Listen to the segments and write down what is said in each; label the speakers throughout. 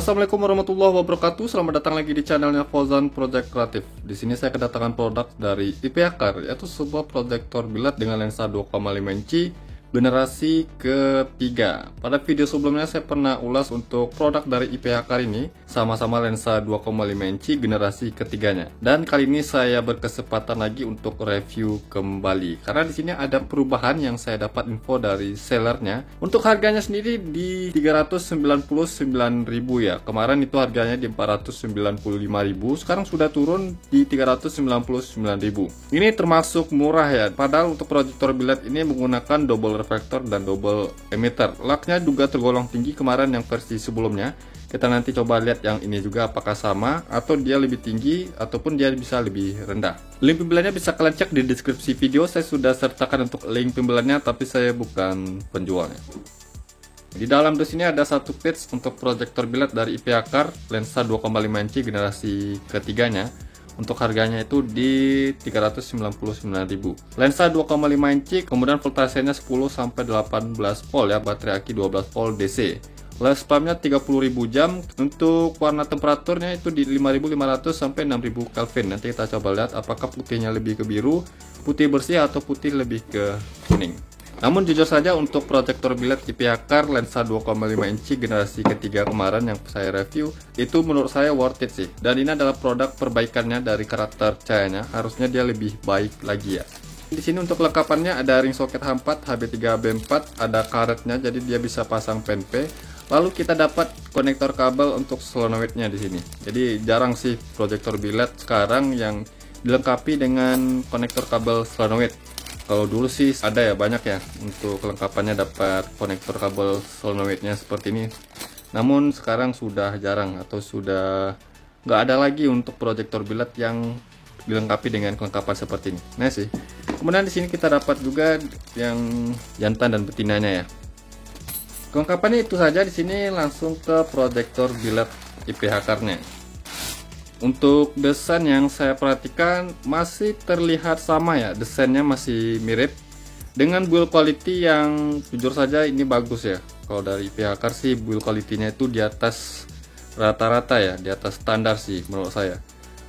Speaker 1: Assalamualaikum warahmatullahi wabarakatuh. Selamat datang lagi di channelnya Fauzan Project Kreatif. Di sini saya kedatangan produk dari IPAcar, yaitu sebuah proyektor biled dengan lensa 2,5 inci generasi ketiga. Pada video sebelumnya saya pernah ulas untuk produk dari IPAcar ini, sama-sama lensa 2,5 inci generasi ketiganya. Dan kali ini saya berkesempatan lagi untuk review kembali, karena di sini ada perubahan yang saya dapat info dari sellernya. Untuk harganya sendiri di 399.000 ya. Kemarin itu harganya di 495.000, sekarang sudah turun di 399.000. Ini termasuk murah ya. Padahal untuk proyektor biled ini menggunakan double reflektor dan double emitter. Laknya juga tergolong tinggi kemarin yang versi sebelumnya. Kita nanti coba lihat yang ini juga apakah sama atau dia lebih tinggi ataupun dia bisa lebih rendah. Link pembeliannya bisa kalian cek di deskripsi video. Saya sudah sertakan untuk link pembeliannya, tapi saya bukan penjualnya. Di dalam dus ini ada satu kit untuk proyektor biled dari IPAcar lensa 2,5 inci generasi ketiganya. Untuk harganya itu di 399.000. Lensa 2,5 inci, kemudian voltasenya 10 sampai 18 volt ya, baterai aki 12 volt DC. Lifespan-nya 30.000 jam. Untuk warna temperaturnya itu di 5.500 sampai 6.000 Kelvin. Nanti kita coba lihat apakah putihnya lebih ke biru, putih bersih atau putih lebih ke kuning. Namun jujur saja untuk proyektor biled IPAcar lensa 2,5 inci generasi ketiga kemarin yang saya review, itu menurut saya worth it sih. Dan ini adalah produk perbaikannya dari karakter cahayanya, harusnya dia lebih baik lagi ya. Di sini untuk lengkapannya ada ring soket H4, HB3B4, ada karetnya jadi dia bisa pasang pen-P. Lalu kita dapat konektor kabel untuk solenoidnya di sini. Jadi jarang sih proyektor biled sekarang yang dilengkapi dengan konektor kabel solenoid. Kalau dulu sih ada ya, banyak ya untuk kelengkapannya dapat konektor kabel solenoidnya seperti ini. Namun sekarang sudah jarang atau sudah nggak ada lagi untuk proyektor biled yang dilengkapi dengan kelengkapan seperti ini. Nah sih. Kemudian di sini kita dapat juga yang jantan dan betinanya ya. Kelengkapannya itu saja. Di sini langsung ke proyektor biled IPAcar-nya. Untuk desain yang saya perhatikan masih terlihat sama ya, desainnya masih mirip dengan build quality yang jujur saja ini bagus ya. Kalau dari IPAcar sih build quality-nya itu di atas rata-rata ya, di atas standar sih menurut saya.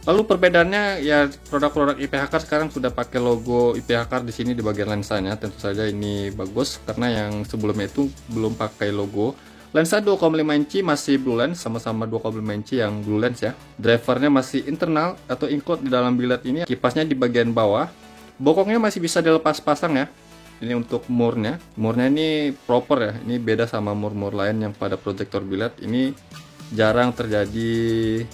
Speaker 1: Lalu perbedaannya ya, produk-produk IPAcar sekarang sudah pakai logo IPAcar di sini di bagian lensanya. Tentu saja ini bagus karena yang sebelumnya itu belum pakai logo. Lensa 2,5 inci masih blue lens, sama-sama 2,5 inci yang blue lens ya. Drivernya masih internal atau include di dalam biled ini. Kipasnya di bagian bawah. Bokongnya masih bisa dilepas pasang ya. Ini untuk murnya. Murnya ini proper ya. Ini beda sama mur-mur lain yang pada proyektor biled. Ini jarang terjadi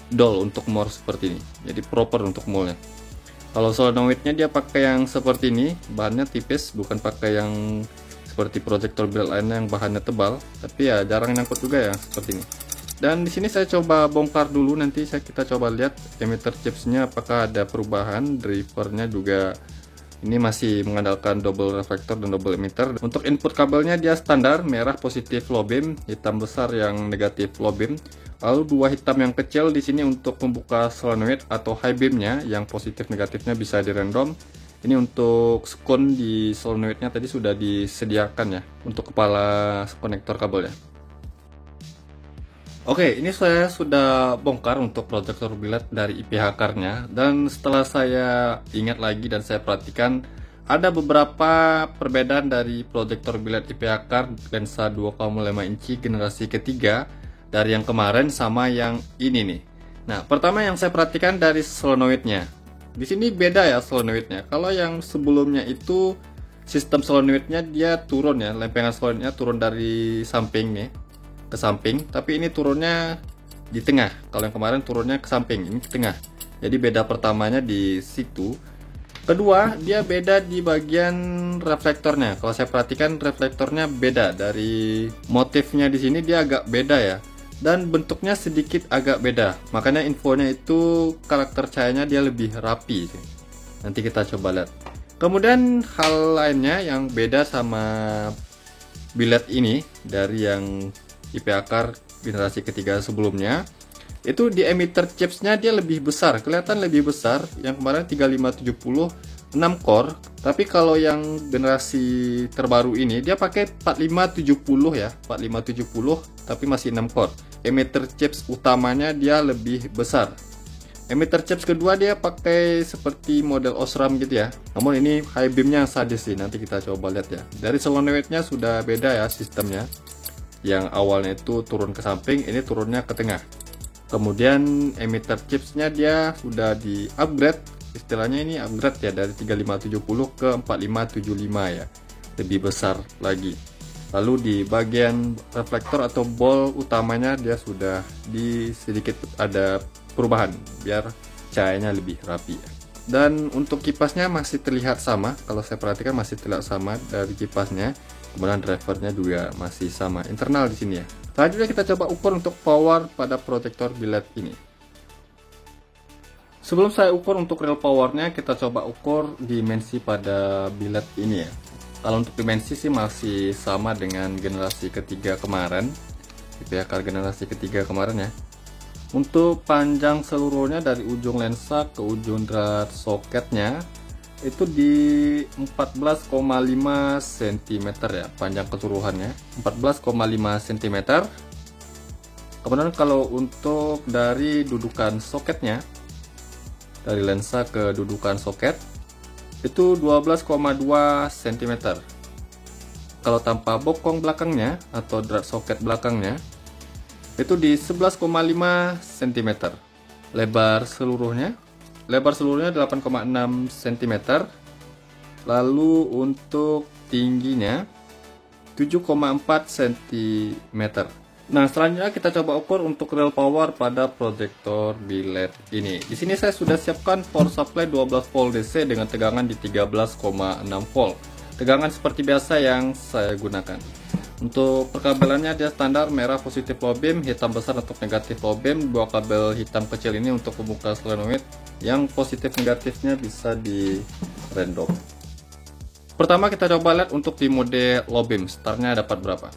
Speaker 1: dol untuk mur seperti ini. Jadi proper untuk murnya. Kalau solenoidnya dia pakai yang seperti ini. Bahannya tipis, bukan pakai yang seperti proyektor biled lainnya yang bahannya tebal, tapi ya jarang nyangkut juga ya seperti ini. Dan di sini saya coba bongkar dulu, nanti kita coba lihat emitter chipsnya apakah ada perubahan. Drivernya juga ini masih mengandalkan double reflektor dan double emitter. Untuk input kabelnya dia standar, merah positif low beam, hitam besar yang negatif low beam. Lalu dua hitam yang kecil di sini untuk membuka solenoid atau high beamnya, yang positif negatifnya bisa di random. Ini untuk skon di solenoidnya tadi sudah disediakan ya untuk kepala konektor kabel ya. Oke, ini saya sudah bongkar untuk proyektor biled dari IPAcar-nya, dan setelah saya ingat lagi dan saya perhatikan ada beberapa perbedaan dari proyektor biled IPAcar lensa 2,5 inci generasi ketiga dari yang kemarin sama yang ini nih. Nah, pertama yang saya perhatikan dari solenoidnya. Di sini beda ya solenoidnya. Kalau yang sebelumnya itu sistem solenoidnya dia turun ya, lempengan solenoidnya turun dari samping nih ke samping, tapi ini turunnya di tengah. Kalau yang kemarin turunnya ke samping, ini ke tengah. Jadi beda pertamanya di situ. Kedua, dia beda di bagian reflektornya. Kalau saya perhatikan reflektornya beda, dari motifnya di sini dia agak beda ya. Dan bentuknya sedikit agak beda, makanya infonya itu karakter cahayanya dia lebih rapi. Nanti kita coba lihat. Kemudian hal lainnya yang beda sama biled ini dari yang IPAcar generasi ketiga sebelumnya, itu di emitter chipsnya dia lebih besar, kelihatan lebih besar. Yang kemarin 3570 6 core, tapi kalau yang generasi terbaru ini dia pakai 4570 ya, 4570 tapi masih 6 core. emitter chips utamanya dia lebih besar. Emitter chips kedua dia pakai seperti model Osram gitu ya. Namun ini high beamnya sadis sih. Nanti kita coba lihat ya. Dari solenoidnya sudah beda ya sistemnya. Yang awalnya itu turun ke samping, ini turunnya ke tengah. Kemudian emitter chipsnya dia sudah di upgrade. Istilahnya ini upgrade ya, dari 3570 ke 4575 ya. Lebih besar lagi. Lalu di bagian reflektor atau ball utamanya dia sudah di sedikit ada perubahan biar cahayanya lebih rapi ya. Dan untuk kipasnya masih terlihat sama, kalau saya perhatikan masih terlihat sama dari kipasnya. Kemudian drivernya juga masih sama internal di sini ya. Selanjutnya kita coba ukur untuk power pada protektor biled ini. Sebelum saya ukur untuk real powernya, kita coba ukur dimensi pada biled ini ya. Kalau untuk dimensi sih masih sama dengan generasi ketiga kemarin, IPA generasi ketiga kemarin ya. Untuk panjang seluruhnya dari ujung lensa ke ujung drat soketnya itu di 14,5 cm ya, panjang keseluruhannya 14,5 cm. Kemudian kalau untuk dari dudukan soketnya, dari lensa ke dudukan soket itu 12,2 cm. Kalau tanpa bokong belakangnya atau drat soket belakangnya itu di 11,5 cm. Lebar seluruhnya 8,6 cm. Lalu untuk tingginya 7,4 cm. Nah, selanjutnya kita coba ukur untuk real power pada proyektor biled ini. Di sini saya sudah siapkan power supply 12 volt DC dengan tegangan di 13,6 volt. Tegangan seperti biasa yang saya gunakan. Untuk perkabelannya dia standar merah positif low beam, hitam besar untuk negatif low beam, dua kabel hitam kecil ini untuk pembuka solenoid, yang positif negatifnya bisa di random. Pertama kita coba lihat untuk di mode low beam, startnya dapat berapa.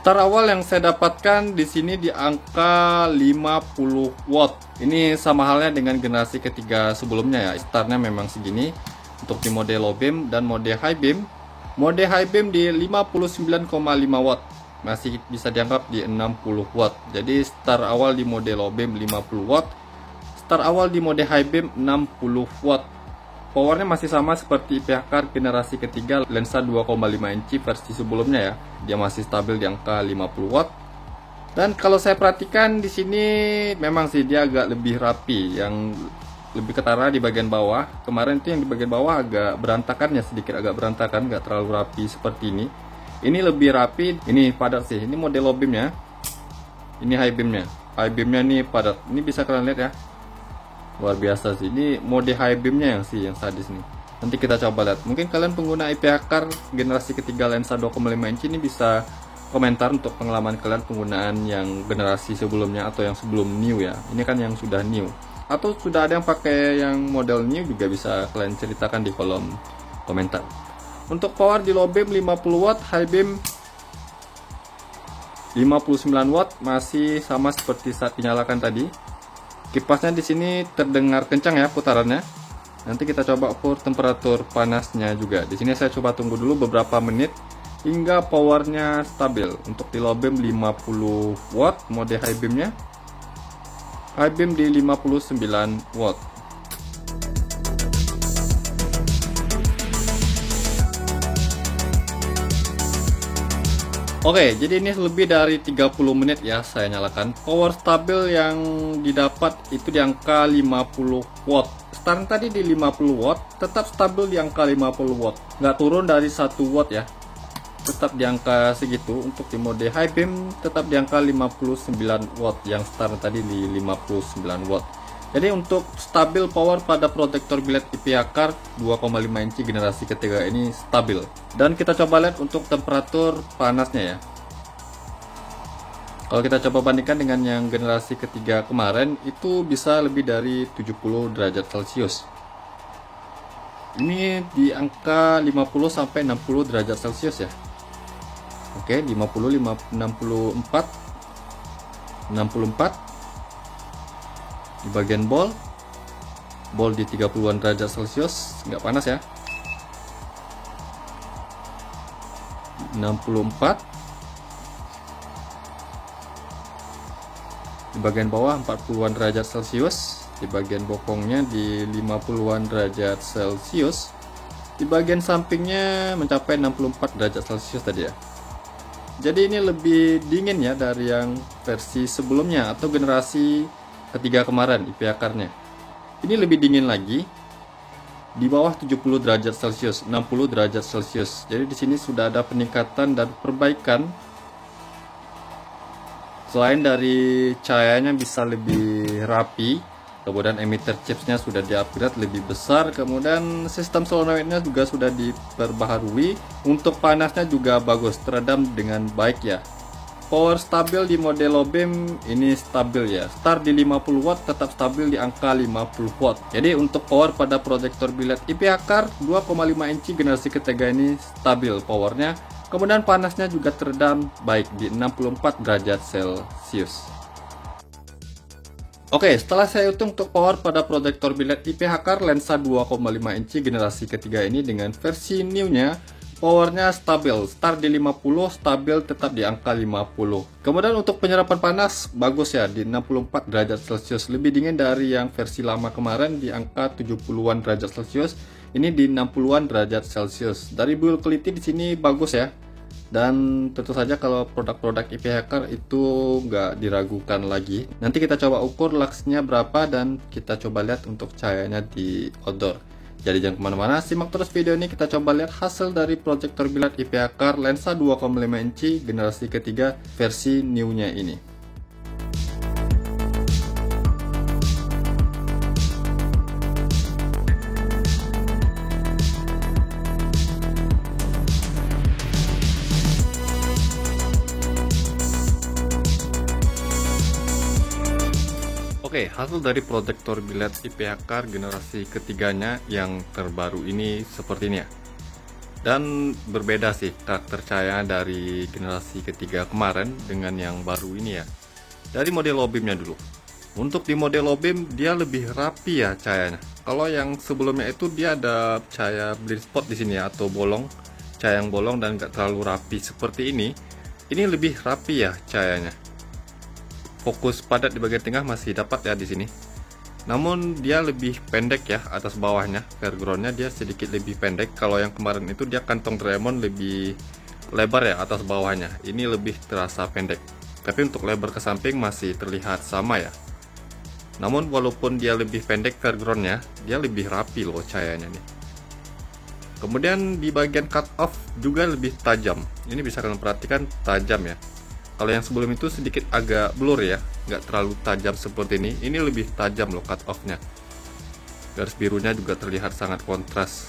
Speaker 1: Start awal yang saya dapatkan di sini di angka 50 watt. Ini sama halnya dengan generasi ketiga sebelumnya ya. Startnya memang segini untuk di mode low beam dan mode high beam. Mode high beam di 59,5 watt. Masih bisa dianggap di 60 watt. Jadi start awal di mode low beam 50 watt. Start awal di mode high beam 60 watt. Powernya masih sama seperti IPA generasi ketiga lensa 2,5 inci versi sebelumnya ya. Dia masih stabil di angka 50 watt. Dan kalau saya perhatikan di sini memang sih dia agak lebih rapi, yang lebih ketara di bagian bawah. Kemarin itu yang di bagian bawah agak berantakan ya, sedikit agak berantakan, nggak terlalu rapi seperti ini. Ini lebih rapi, ini padat sih. Ini model low beamnya. Ini high beamnya. High beamnya ini padat. Ini bisa kalian lihat ya. Luar biasa sih. Ini mode high beamnya yang sadis nih. Nanti kita coba lihat. Mungkin kalian pengguna IPA generasi ketiga lensa 2,5 inci ini bisa komentar untuk pengalaman kalian penggunaan yang generasi sebelumnya atau yang sebelum new ya. Ini kan yang sudah new. Atau sudah ada yang pakai yang model new juga bisa kalian ceritakan di kolom komentar. Untuk power di low beam 50 watt, high beam 59 watt, masih sama seperti saat dinyalakan tadi. Kipasnya di sini terdengar kencang ya putarannya. Nanti kita coba ukur temperatur panasnya juga. Di sini saya coba tunggu dulu beberapa menit hingga powernya stabil. Untuk di low beam 50 watt mode high beamnya. High beam di 59 watt. Oke, jadi ini lebih dari 30 menit ya saya nyalakan. Power stabil yang didapat itu di angka 50 watt. Start tadi di 50 watt, tetap stabil di angka 50 watt. Nggak turun dari 1 watt ya. Tetap di angka segitu. Untuk di mode high beam tetap di angka 59 watt. Yang start tadi di 59 watt. Jadi untuk stabil power pada protektor biled IPA 2,5 inci generasi ketiga ini stabil. Dan kita coba lihat untuk temperatur panasnya ya. Kalau kita coba bandingkan dengan yang generasi ketiga kemarin, itu bisa lebih dari 70 derajat Celcius. Ini di angka 50 sampai 60 derajat Celcius ya. Oke, 50, 64, 64. Di bagian ball di 30-an derajat Celcius, nggak panas ya. 64, Di bagian bawah 40-an derajat Celcius, di bagian bokongnya di 50-an derajat Celcius, di bagian sampingnya mencapai 64 derajat Celcius tadi ya. Jadi ini lebih dingin ya dari yang versi sebelumnya atau generasi ketiga kemarin IP akarnya. Ini lebih dingin lagi, di bawah 70 derajat Celcius, 60 derajat Celcius. Jadi di sini sudah ada peningkatan dan perbaikan. Selain dari cahayanya bisa lebih rapi, kemudian emitter chipsnya sudah di-upgrade lebih besar, kemudian sistem solenoidnya juga sudah diperbaharui. Untuk panasnya juga bagus, teredam dengan baik ya. Power stabil di model low beam ini stabil ya. Start di 50 watt tetap stabil di angka 50 watt. Jadi untuk power pada proyektor biled IP akar 2,5 inci generasi ketiga ini stabil powernya. Kemudian panasnya juga teredam baik di 64 derajat Celcius. Oke, setelah saya hitung untuk power pada proyektor biled IP akar lensa 2,5 inci generasi ketiga ini dengan versi new-nya, powernya stabil, start di 50, stabil tetap di angka 50. Kemudian untuk penyerapan panas bagus ya di 64 derajat Celcius, lebih dingin dari yang versi lama kemarin di angka 70-an derajat Celcius. Ini di 60-an derajat Celcius. Dari build quality di sini bagus ya. Dan tentu saja kalau produk-produk IP hacker itu nggak diragukan lagi. Nanti kita coba ukur luxnya berapa dan kita coba lihat untuk cahayanya di outdoor. Jadi jangan kemana-mana, simak terus video ini. Kita coba lihat hasil dari proyektor biled IP akar lensa 2,5 inci generasi ketiga versi new-nya ini. Oke, hasil dari proyektor biled IP akar generasi ketiganya yang terbaru ini seperti ini ya. Dan berbeda sih karakter cahaya dari generasi ketiga kemarin dengan yang baru ini ya. Dari model low beam-nya dulu. Untuk di model low beam dia lebih rapi ya cahayanya. Kalau yang sebelumnya itu dia ada cahaya blind spot di sini ya, atau bolong, cahaya yang bolong dan gak terlalu rapi seperti ini. Ini lebih rapi ya cahayanya. Fokus padat di bagian tengah masih dapat ya di sini. Namun dia lebih pendek ya atas bawahnya. Foregroundnya dia sedikit lebih pendek. Kalau yang kemarin itu dia kantong Doraemon lebih lebar ya atas bawahnya. Ini lebih terasa pendek. Tapi untuk lebar ke samping masih terlihat sama ya. Namun walaupun dia lebih pendek foregroundnya, dia lebih rapi loh cahayanya nih. Kemudian di bagian cut off juga lebih tajam. Ini bisa kalian perhatikan tajam ya. Kalau yang sebelum itu sedikit agak blur ya, nggak terlalu tajam seperti ini. Ini lebih tajam loh cut off-nya. Garis birunya juga terlihat sangat kontras.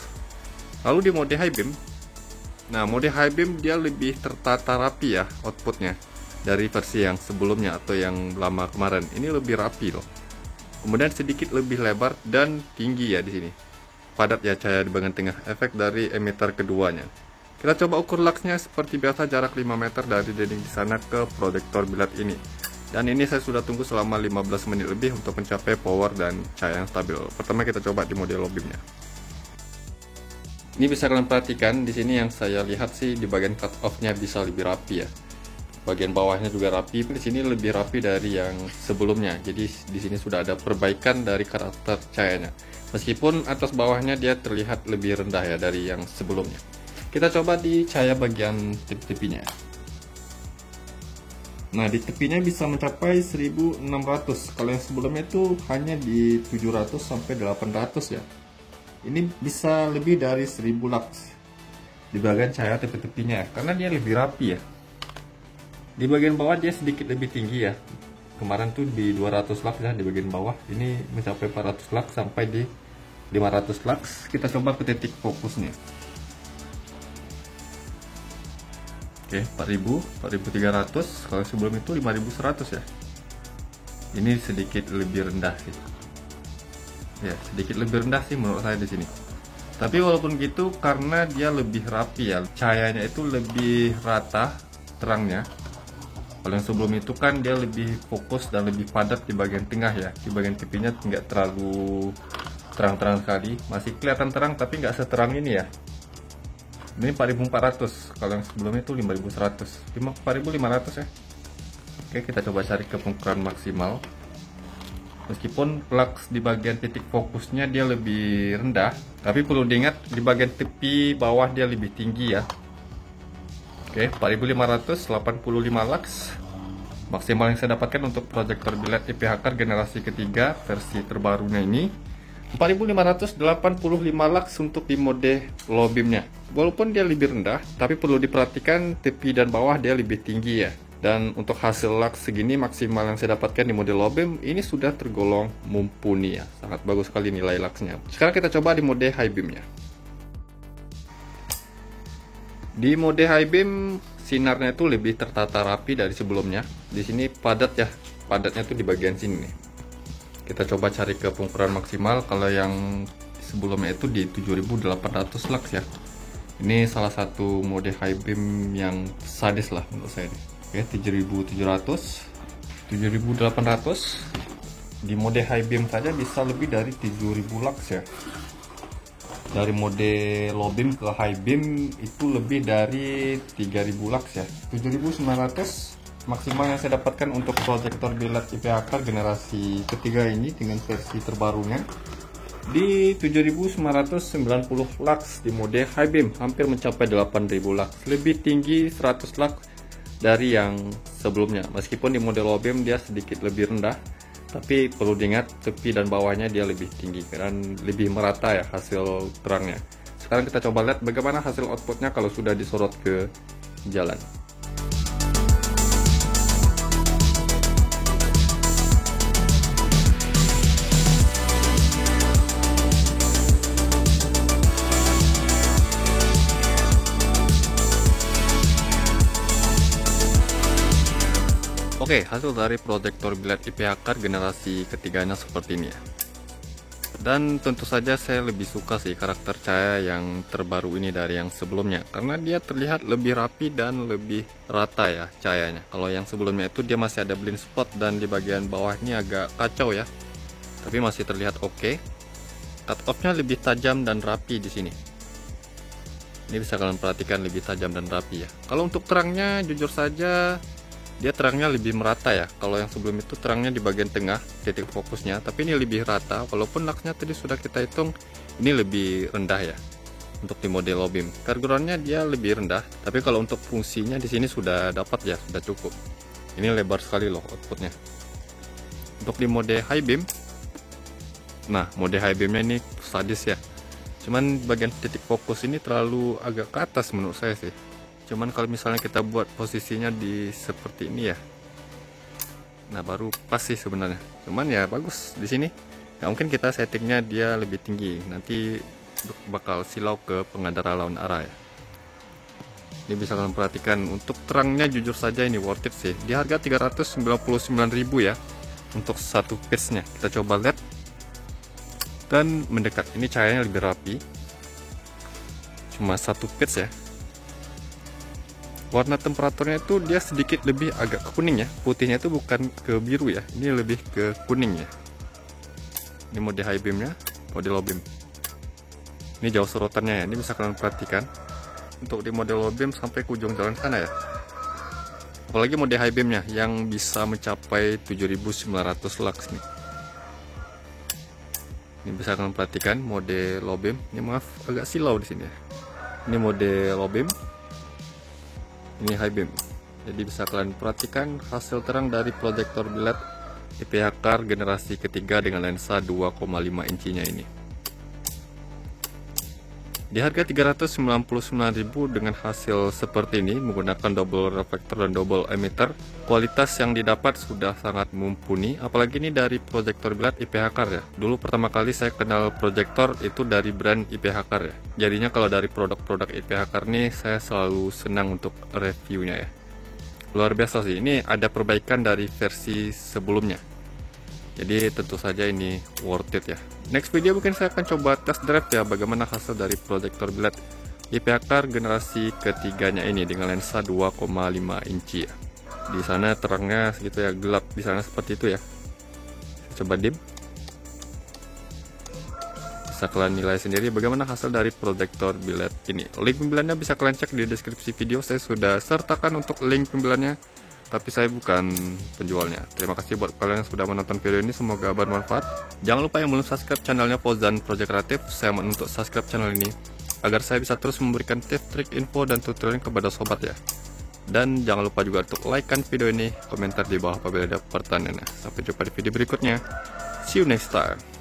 Speaker 1: Lalu di mode high beam, nah mode high beam dia lebih tertata rapi ya outputnya dari versi yang sebelumnya atau yang lama kemarin. Ini lebih rapi loh. Kemudian sedikit lebih lebar dan tinggi ya di sini. Padat ya cahaya di bagian tengah, efek dari emitter keduanya. Kita coba ukur luxnya seperti biasa, jarak 5 meter dari dinding di sana ke proyektor biled ini. Dan ini saya sudah tunggu selama 15 menit lebih untuk mencapai power dan cahaya yang stabil. Pertama kita coba di mode low beam-nya. Ini bisa kalian perhatikan di sini yang saya lihat sih di bagian cut off-nya bisa lebih rapi ya. Bagian bawahnya juga rapi, di sini lebih rapi dari yang sebelumnya. Jadi di sini sudah ada perbaikan dari karakter cahayanya. Meskipun atas bawahnya dia terlihat lebih rendah ya dari yang sebelumnya. Kita coba di cahaya bagian tepi-tepinya. Nah, di tepinya bisa mencapai 1600. Kalau yang sebelumnya itu hanya di 700 sampai 800 ya. Ini bisa lebih dari 1000 lux di bagian cahaya tepi-tepinya karena dia lebih rapi ya. Di bagian bawah dia sedikit lebih tinggi ya. Kemarin tuh di 200 lux ya di bagian bawah. Ini mencapai 400 lux sampai di 500 lux. Kita coba ke titik fokusnya. Oke, 4000, 4300. Kalau sebelum itu 5100 ya. Ini sedikit lebih rendah sih. Ya, sedikit lebih rendah sih menurut saya di sini. Tapi walaupun gitu karena dia lebih rapi ya, cahayanya itu lebih rata terangnya. Kalau yang sebelum itu kan dia lebih fokus dan lebih padat di bagian tengah ya. Di bagian pipinya nggak terlalu terang-terang sekali. Masih kelihatan terang tapi nggak seterang ini ya. Ini 4400, kalau yang sebelumnya itu 5100, 4500 ya. Oke, kita coba cari ke pengukuran maksimal. Meskipun flux di bagian titik fokusnya dia lebih rendah, tapi perlu diingat di bagian tepi bawah dia lebih tinggi ya. Oke, 4585 lux maksimal yang saya dapatkan untuk proyektor biled IPH Car generasi ketiga versi terbarunya ini. 4585 lux untuk di mode low beamnya. Walaupun dia lebih rendah, tapi perlu diperhatikan tepi dan bawah dia lebih tinggi ya. Dan untuk hasil lux segini maksimal yang saya dapatkan di mode low beam ini sudah tergolong mumpuni ya. Sangat bagus sekali nilai luxnya. Sekarang kita coba di mode high beamnya. Di mode high beam sinarnya itu lebih tertata rapi dari sebelumnya. Di sini padat ya. Padatnya tuh di bagian sini nih. Kita coba cari ke pengukuran maksimal. Kalau yang sebelumnya itu di 7800 lux ya. Ini salah satu mode high beam yang sadis lah menurut saya nih. Oke, 7700, 7800. Di mode high beam saja bisa lebih dari 7000 lux ya. Dari mode low beam ke high beam itu lebih dari 3000 lux ya. 7900 maksimal yang saya dapatkan untuk proyektor biled IPH Car generasi ketiga ini dengan versi terbarunya di 7990 lux di mode high beam, hampir mencapai 8000 lux, lebih tinggi 100 lux dari yang sebelumnya. Meskipun di mode low beam dia sedikit lebih rendah, tapi perlu diingat tepi dan bawahnya dia lebih tinggi dan lebih merata ya hasil terangnya. Sekarang kita coba lihat bagaimana hasil outputnya kalau sudah disorot ke jalan. Oke, hasil dari proyektor biled IPH Car generasi ketiganya seperti ini ya. Dan tentu saja saya lebih suka sih karakter cahaya yang terbaru ini dari yang sebelumnya, karena dia terlihat lebih rapi dan lebih rata ya cahayanya. Kalau yang sebelumnya itu dia masih ada blind spot dan di bagian bawah ini agak kacau ya. Tapi masih terlihat oke. Cut off-nya lebih tajam dan rapi di sini. Ini bisa kalian perhatikan lebih tajam dan rapi ya. Kalau untuk terangnya jujur saja dia terangnya lebih merata ya. Kalau yang sebelum itu terangnya di bagian tengah titik fokusnya, tapi ini lebih rata. Walaupun luxnya tadi sudah kita hitung ini lebih rendah ya untuk di mode low beam. Karburannya dia lebih rendah, tapi kalau untuk fungsinya di sini sudah dapat ya, sudah cukup. Ini lebar sekali loh outputnya. Untuk di mode high beam, nah mode high beamnya ini sadis ya. Cuman bagian titik fokus ini terlalu agak ke atas menurut saya sih. Cuman kalau misalnya kita buat posisinya di seperti ini ya, nah baru pas sih sebenarnya. Cuman ya bagus di sini. Nggak mungkin kita settingnya dia lebih tinggi, nanti bakal silau ke pengendara lawan arah ya. Ini bisa kalian perhatikan untuk terangnya jujur saja ini worth it sih. Di harga 399.000 ya untuk satu piece nya. Kita coba lihat dan mendekat. Ini cahayanya lebih rapi. Cuma satu piece ya. Warna temperaturnya itu dia sedikit lebih agak ke kuning ya. Putihnya itu bukan ke biru ya. Ini lebih ke kuning ya. Ini mode high beamnya, mode low beam. Ini jauh sorotannya ya. Ini bisa kalian perhatikan. Untuk di mode low beam sampai ke ujung jalan sana ya. Apalagi mode high beamnya yang bisa mencapai 7900 lux nih. Ini bisa kalian perhatikan mode low beam. Ini maaf agak silau di sini ya. Ini mode low beam. Ini high beam. Jadi bisa kalian perhatikan hasil terang dari proyektor biled IPH Car generasi ketiga dengan lensa 2,5 inchinya ini. Di harga 399.000 dengan hasil seperti ini menggunakan double reflector dan double emitter, kualitas yang didapat sudah sangat mumpuni. Apalagi ini dari proyektor biled IPH Car ya. Dulu pertama kali saya kenal proyektor itu dari brand IPH Car ya. Jadinya kalau dari produk-produk IPH Car ini saya selalu senang untuk reviewnya ya. Luar biasa sih. Ini ada perbaikan dari versi sebelumnya. Jadi tentu saja ini worth it ya. Next video mungkin saya akan coba test drive ya bagaimana hasil dari proyektor biled IPH Car generasi ketiganya ini dengan lensa 2,5 inci ya. Di sana terangnya segitu ya, gelap di sana seperti itu ya. Saya coba dim. Bisa kalian nilai sendiri bagaimana hasil dari proyektor biled ini. Link pembeliannya bisa kalian cek di deskripsi video. Saya sudah sertakan untuk link pembeliannya. tapi saya bukan penjualnya. Terima kasih buat kalian yang sudah menonton video ini, semoga bermanfaat. Jangan lupa yang belum subscribe channelnya Fauzan Project Creative, saya mohon untuk subscribe channel ini agar saya bisa terus memberikan tips, trik, info, dan tutorial kepada sobat ya. Dan jangan lupa juga untuk like-kan video ini, komentar di bawah apabila ada pertanyaannya. Sampai jumpa di video berikutnya. See you next time.